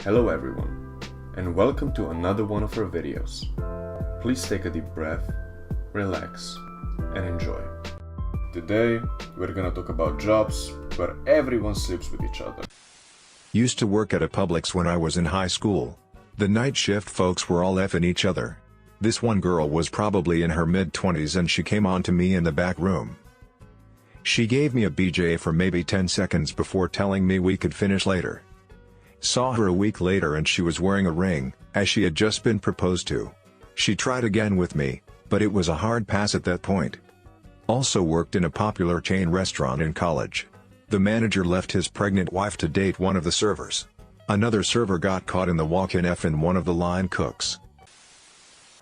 Hello everyone, and welcome to another one of our videos. Please take a deep breath, relax, and enjoy. Today, we're gonna talk about jobs where everyone sleeps with each other. Used to work at a Publix when I was in high school. The night shift folks were all effing each other. This one girl was probably in her mid-20s and she came on to me in the back room. She gave me a BJ for maybe 10 seconds before telling me we could finish later. Saw her a week later and she was wearing a ring, as she had just been proposed to. She tried again with me, but it was a hard pass at that point. Also worked in a popular chain restaurant in college. The manager left his pregnant wife to date one of the servers. Another server got caught in the walk-in and one of the line cooks.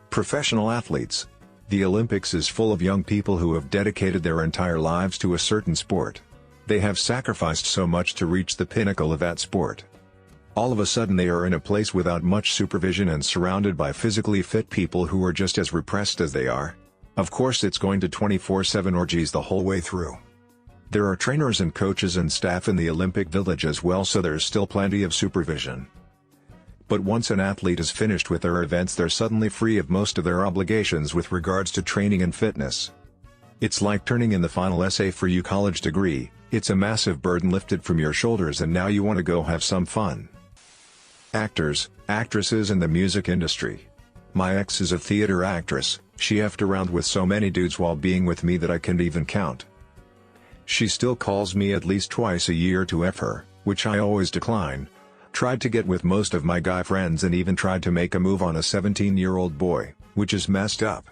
Professional athletes. The Olympics is full of young people who have dedicated their entire lives to a certain sport. They have sacrificed so much to reach the pinnacle of that sport. All of a sudden they are in a place without much supervision and surrounded by physically fit people who are just as repressed as they are. Of course it's going to 24/7 orgies the whole way through. There are trainers and coaches and staff in the Olympic Village as well, so there's still plenty of supervision. But once an athlete is finished with their events, they're suddenly free of most of their obligations with regards to training and fitness. It's like turning in the final essay for your college degree. It's a massive burden lifted from your shoulders and now you want to go have some fun. Actors, actresses in the music industry. My ex is a theater actress. She effed around with so many dudes while being with me that I can't even count. She still calls me at least twice a year to F her, which I always decline. Tried to get with most of my guy friends and even tried to make a move on a 17-year-old boy, which is messed up.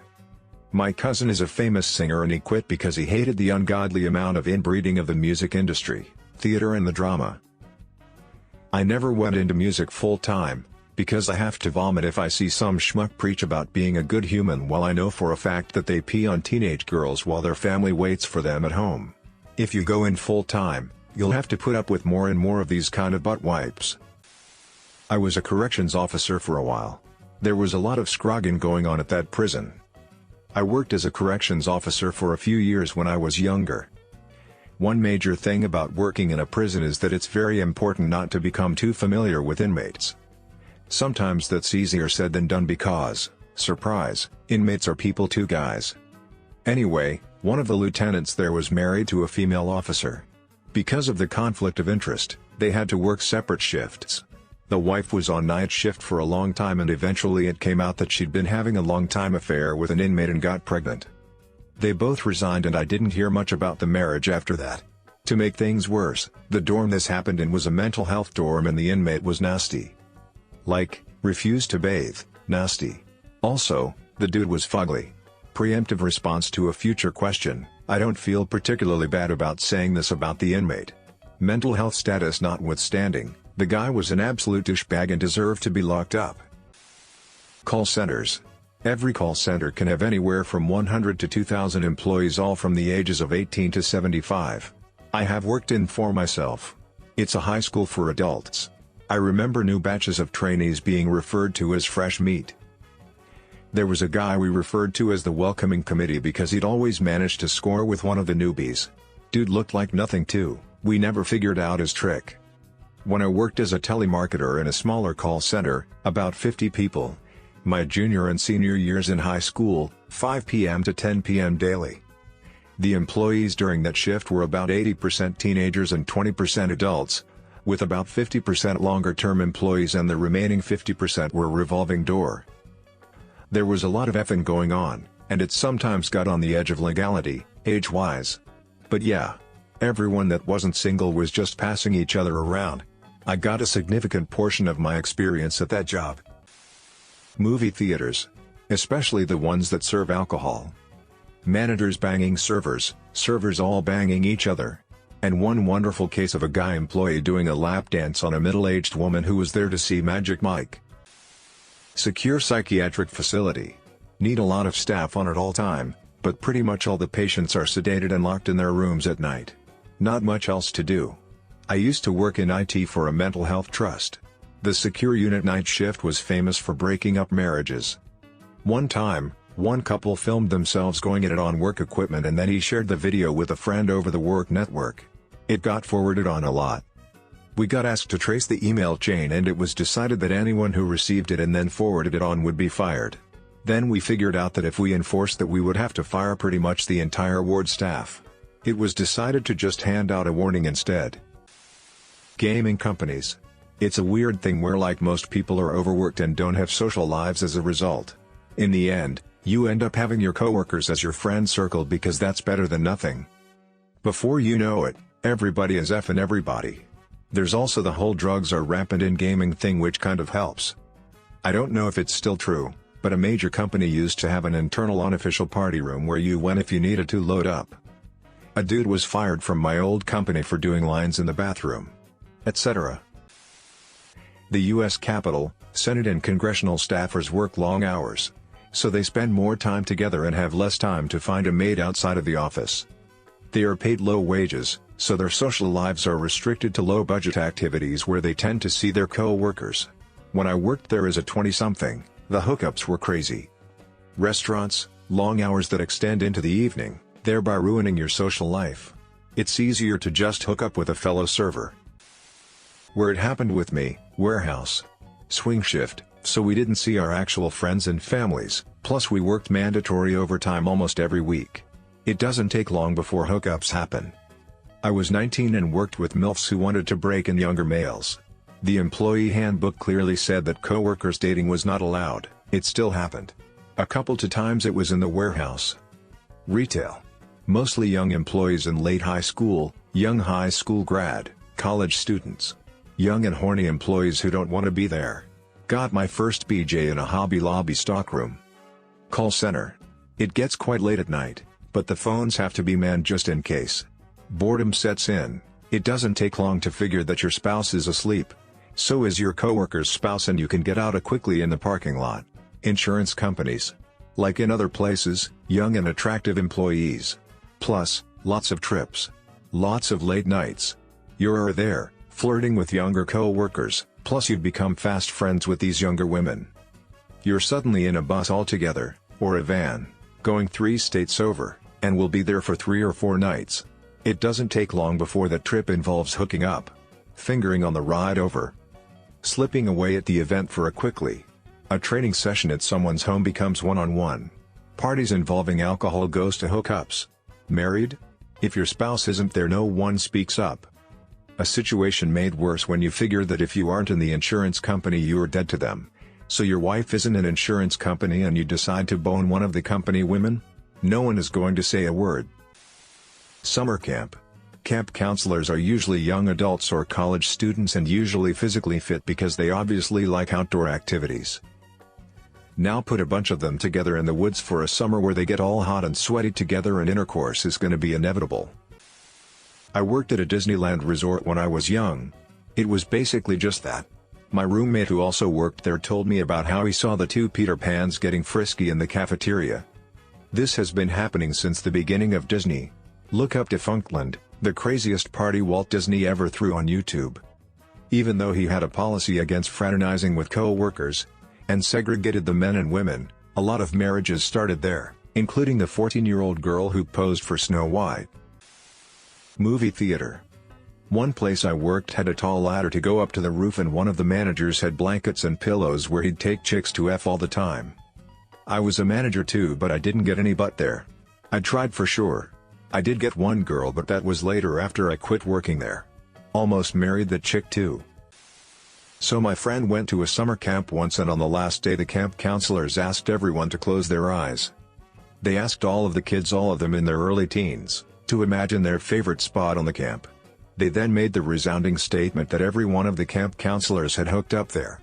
My cousin is a famous singer and he quit because he hated the ungodly amount of inbreeding of the music industry, theater and the drama. I never went into music full-time, because I have to vomit if I see some schmuck preach about being a good human while I know for a fact that they pee on teenage girls while their family waits for them at home. If you go in full-time, you'll have to put up with more and more of these kind of butt wipes. I was a corrections officer for a while. There was a lot of scrogging going on at that prison. I worked as a corrections officer for a few years when I was younger. One major thing about working in a prison is that it's very important not to become too familiar with inmates. Sometimes that's easier said than done because, surprise, inmates are people too, guys. Anyway, one of the lieutenants there was married to a female officer. Because of the conflict of interest, they had to work separate shifts. The wife was on night shift for a long time and eventually it came out that she'd been having a long-time affair with an inmate and got pregnant. They both resigned and I didn't hear much about the marriage after that. To make things worse, the dorm this happened in was a mental health dorm and the inmate was nasty. Like, refused to bathe, nasty. Also, the dude was fugly. Preemptive response to a future question, I don't feel particularly bad about saying this about the inmate. Mental health status notwithstanding, the guy was an absolute douchebag and deserved to be locked up. Call centers. Every call center can have anywhere from 100 to 2,000 employees, all from the ages of 18 to 75. I have worked in for myself. It's a high school for adults. I remember new batches of trainees being referred to as fresh meat. There was a guy we referred to as the welcoming committee because he'd always managed to score with one of the newbies. Dude looked like nothing too, we never figured out his trick. When I worked as a telemarketer in a smaller call center, about 50 people, my junior and senior years in high school, 5 p.m. to 10 p.m. daily. The employees during that shift were about 80% teenagers and 20% adults, with about 50% longer-term employees and the remaining 50% were revolving door. There was a lot of effing going on, and it sometimes got on the edge of legality, age-wise. But yeah, everyone that wasn't single was just passing each other around. I got a significant portion of my experience at that job. Movie theaters. Especially the ones that serve alcohol. Managers banging servers, servers all banging each other. And one wonderful case of a guy employee doing a lap dance on a middle-aged woman who was there to see Magic Mike. Secure psychiatric facility. Need a lot of staff on at all time, but pretty much all the patients are sedated and locked in their rooms at night. Not much else to do. I used to work in IT for a mental health trust. The secure unit night shift was famous for breaking up marriages. One time, one couple filmed themselves going at it on work equipment and then he shared the video with a friend over the work network. It got forwarded on a lot. We got asked to trace the email chain and it was decided that anyone who received it and then forwarded it on would be fired. Then we figured out that if we enforced that we would have to fire pretty much the entire ward staff. It was decided to just hand out a warning instead. Gaming companies. It's a weird thing where like most people are overworked and don't have social lives as a result. In the end, you end up having your coworkers as your friend circle because that's better than nothing. Before you know it, everybody is effing everybody. There's also the whole drugs are rampant in gaming thing which kind of helps. I don't know if it's still true, but a major company used to have an internal unofficial party room where you went if you needed to load up. A dude was fired from my old company for doing lines in the bathroom, etc. The US Capitol, Senate and congressional staffers work long hours, so they spend more time together and have less time to find a maid outside of the office. They are paid low wages, so their social lives are restricted to low-budget activities where they tend to see their co-workers. When I worked there as a 20-something, the hookups were crazy. Restaurants, long hours that extend into the evening, thereby ruining your social life. It's easier to just hook up with a fellow server. Where it happened with me, warehouse. Swing shift, so we didn't see our actual friends and families, plus we worked mandatory overtime almost every week. It doesn't take long before hookups happen. I was 19 and worked with MILFs who wanted to break in younger males. The employee handbook clearly said that co-workers dating was not allowed. It still happened. A couple of times it was in the warehouse. Retail. Mostly young employees in late high school, young high school grad, college students. Young and horny employees who don't want to be there. Got my first BJ in a Hobby Lobby stockroom. Call center. It gets quite late at night, but the phones have to be manned just in case. Boredom sets in. It doesn't take long to figure that your spouse is asleep. So is your coworker's spouse and you can get out quickly in the parking lot. Insurance companies. Like in other places, young and attractive employees. Plus, lots of trips. Lots of late nights. You're there, flirting with younger co-workers, plus you've become fast friends with these younger women. You're suddenly in a bus all together, or a van, going 3 states over, and will be there for 3 or 4 nights. It doesn't take long before that trip involves hooking up. Fingering on the ride over. Slipping away at the event for a quickly. A training session at someone's home becomes one-on-one. Parties involving alcohol goes to hookups. Married? If your spouse isn't there, no one speaks up. A situation made worse when you figure that if you aren't in the insurance company you're dead to them. So your wife isn't an insurance company and you decide to bone one of the company women? No one is going to say a word. Summer camp. Camp counselors are usually young adults or college students and usually physically fit because they obviously like outdoor activities. Now put a bunch of them together in the woods for a summer where they get all hot and sweaty together and intercourse is going to be inevitable. I worked at a Disneyland resort when I was young. It was basically just that. My roommate who also worked there told me about how he saw the 2 Peter Pans getting frisky in the cafeteria. This has been happening since the beginning of Disney. Look up DeFunkland, the craziest party Walt Disney ever threw on YouTube. Even though he had a policy against fraternizing with co-workers, and segregated the men and women, a lot of marriages started there, including the 14-year-old girl who posed for Snow White. Movie theater. One place I worked had a tall ladder to go up to the roof and one of the managers had blankets and pillows where he'd take chicks to F all the time. I was a manager too, but I didn't get any butt there. I tried for sure. I did get one girl, but that was later after I quit working there. Almost married that chick too. So my friend went to a summer camp once and on the last day the camp counselors asked everyone to close their eyes. They asked all of the kids, all of them in their early teens, to imagine their favorite spot on the camp. They then made the resounding statement that every one of the camp counselors had hooked up there.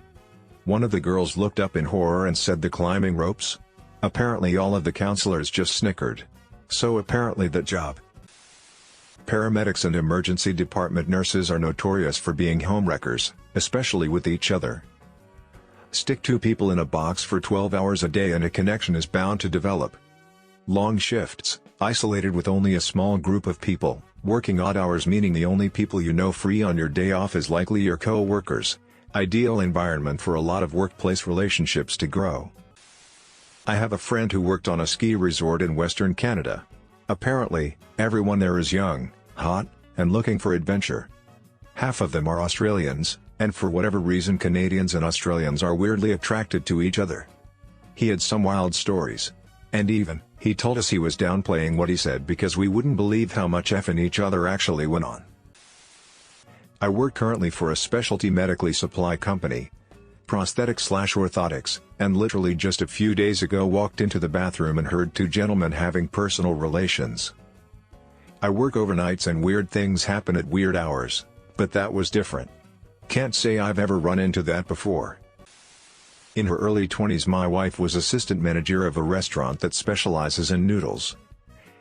One of the girls looked up in horror and said, "The climbing ropes?" Apparently all of the counselors just snickered. So apparently that job. Paramedics and emergency department nurses are notorious for being homewreckers, especially with each other. Stick 2 people in a box for 12 hours a day and a connection is bound to develop. Long shifts, isolated with only a small group of people, working odd hours meaning the only people you know free on your day off is likely your co-workers. Ideal environment for a lot of workplace relationships to grow. I have a friend who worked on a ski resort in Western Canada. Apparently, everyone there is young, hot, and looking for adventure. Half of them are Australians, and for whatever reason Canadians and Australians are weirdly attracted to each other. He had some wild stories. And even, he told us he was downplaying what he said because we wouldn't believe how much effing each other actually went on. I work currently for a specialty medically supply company, prosthetics/orthotics, and literally just a few days ago walked into the bathroom and heard two gentlemen having personal relations. I work overnights and weird things happen at weird hours, but that was different. Can't say I've ever run into that before. In her early 20s my wife was assistant manager of a restaurant that specializes in noodles,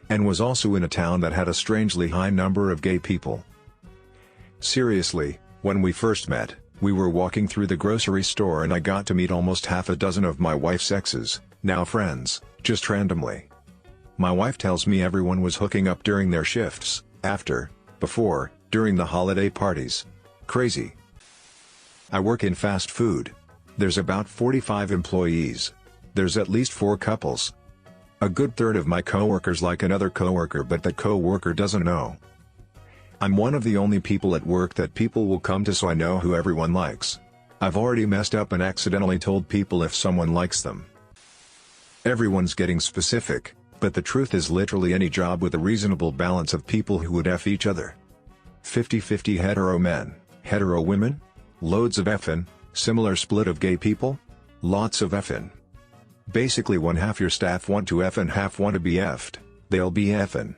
and was also in a town that had a strangely high number of gay people. Seriously, when we first met, we were walking through the grocery store and I got to meet almost half a dozen of my wife's exes, now friends, just randomly. My wife tells me everyone was hooking up during their shifts, after, before, during the holiday parties. Crazy. I work in fast food. There's about 45 employees. There's at least 4 couples. A good third of my coworkers like another coworker, but that coworker doesn't know. I'm one of the only people at work that people will come to, so I know who everyone likes. I've already messed up and accidentally told people if someone likes them. Everyone's getting specific, but the truth is literally any job with a reasonable balance of people who would F each other. 50-50 hetero men, hetero women? Loads of effin', similar split of gay people? Lots of effin'. Basically one half your staff want to F and half want to be F'd, they'll be effin'.